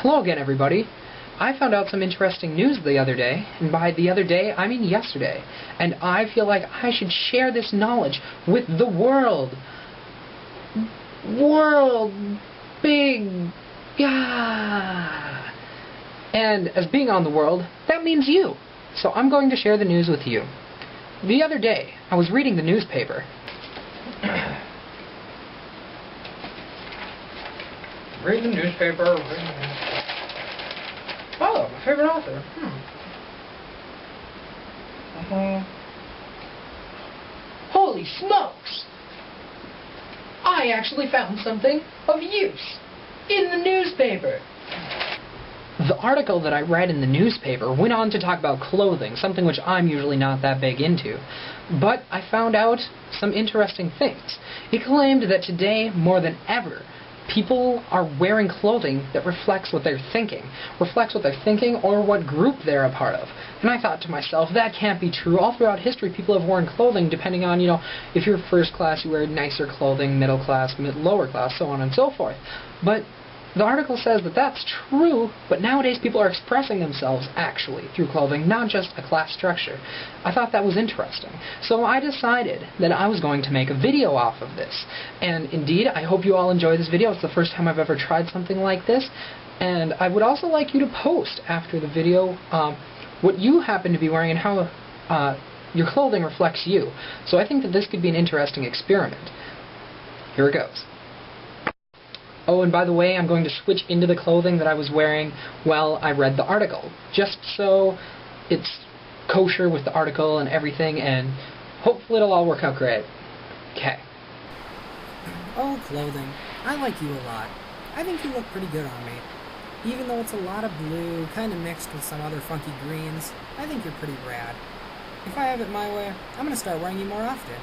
Hello again, everybody. I found out some interesting news the other day, and by the other day, I mean yesterday, and I feel like I should share this knowledge with the world. Big, yeah. And as being on the world, that means you. So I'm going to share the news with you. The other day, I was reading the newspaper. Reading the newspaper. Oh, my favorite author. Holy smokes! I actually found something of use in the newspaper. The article that I read in the newspaper went on to talk about clothing, something which I'm usually not that big into. But I found out some interesting things. It claimed that today, more than ever, people are wearing clothing that reflects what they're thinking. Or what group they're a part of. And I thought to myself, that can't be true. All throughout history, people have worn clothing depending on, if you're first class, you wear nicer clothing, middle class, lower class, so on and so forth. But the article says that that's true, but nowadays people are expressing themselves, actually, through clothing, not just a class structure. I thought that was interesting. So I decided that I was going to make a video off of this. And indeed, I hope you all enjoy this video. It's the first time I've ever tried something like this. And I would also like you to post after the video what you happen to be wearing and how your clothing reflects you. So I think that this could be an interesting experiment. Here it goes. Oh, and by the way, I'm going to switch into the clothing that I was wearing while I read the article, just so it's kosher with the article and everything, and hopefully it'll all work out great. Okay. Oh, clothing. I like you a lot. I think you look pretty good on me. Even though it's a lot of blue, kind of mixed with some other funky greens, I think you're pretty rad. If I have it my way, I'm going to start wearing you more often.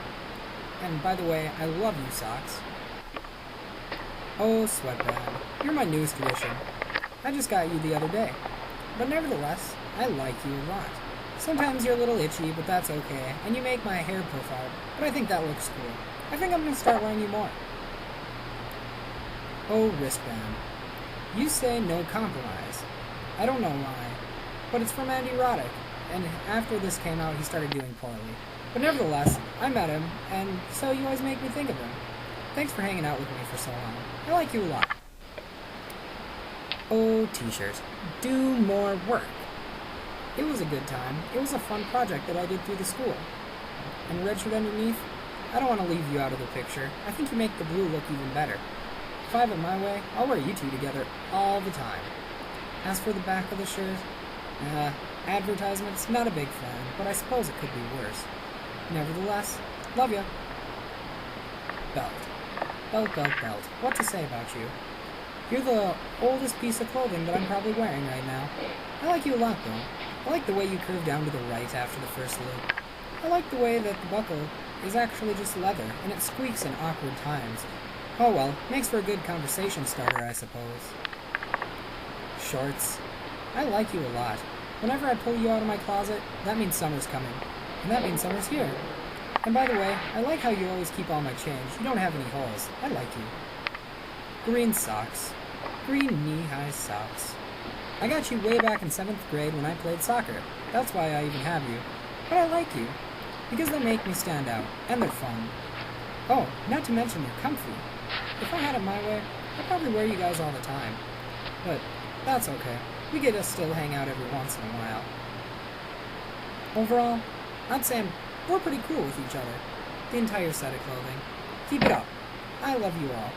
And by the way, I love you socks. Oh, Sweatband, you're my newest addition. I just got you the other day. But nevertheless, I like you a lot. Sometimes you're a little itchy, but that's okay, and you make my hair puff out, but I think that looks cool. I think I'm going to start wearing you more. Oh, Wristband, you say no compromise. I don't know why, but it's from Andy Roddick, and after this came out, he started doing poorly. But nevertheless, I met him, and so you always make me think of him. Thanks for hanging out with me for so long. I like you a lot. Oh, T-shirts. Do more work. It was a good time. It was a fun project that I did through the school. And red shirt underneath? I don't want to leave you out of the picture. I think you make the blue look even better. If I have it my way, I'll wear you two together all the time. As for the back of the shirt, advertisements, not a big fan, but I suppose it could be worse. Nevertheless, love ya. Belt. Belt. What to say about you? You're the oldest piece of clothing that I'm probably wearing right now. I like you a lot, though. I like the way you curve down to the right after the first loop. I like the way that the buckle is actually just leather, and it squeaks in awkward times. Oh well, makes for a good conversation starter, I suppose. Shorts. I like you a lot. Whenever I pull you out of my closet, that means summer's coming. And that means summer's here. And by the way, I like how you always keep all my change. You don't have any holes. I like you. Green socks. Green knee-high socks. I got you way back in 7th grade when I played soccer. That's why I even have you. But I like you. Because they make me stand out. And they're fun. Oh, not to mention they're comfy. If I had it my way, I'd probably wear you guys all the time. But that's okay. We get to still hang out every once in a while. Overall, I'd say we're pretty cool with each other. The entire set of clothing. Keep it up. I love you all.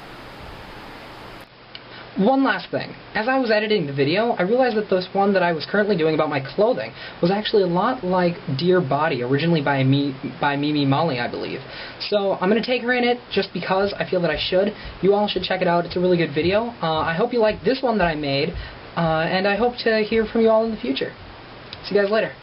One last thing. As I was editing the video, I realized that this one that I was currently doing about my clothing was actually a lot like Dear Body, originally by Mimi Molly, I believe. So I'm going to take her in it just because I feel that I should. You all should check it out. It's a really good video. I hope you like this one that I made, and I hope to hear from you all in the future. See you guys later.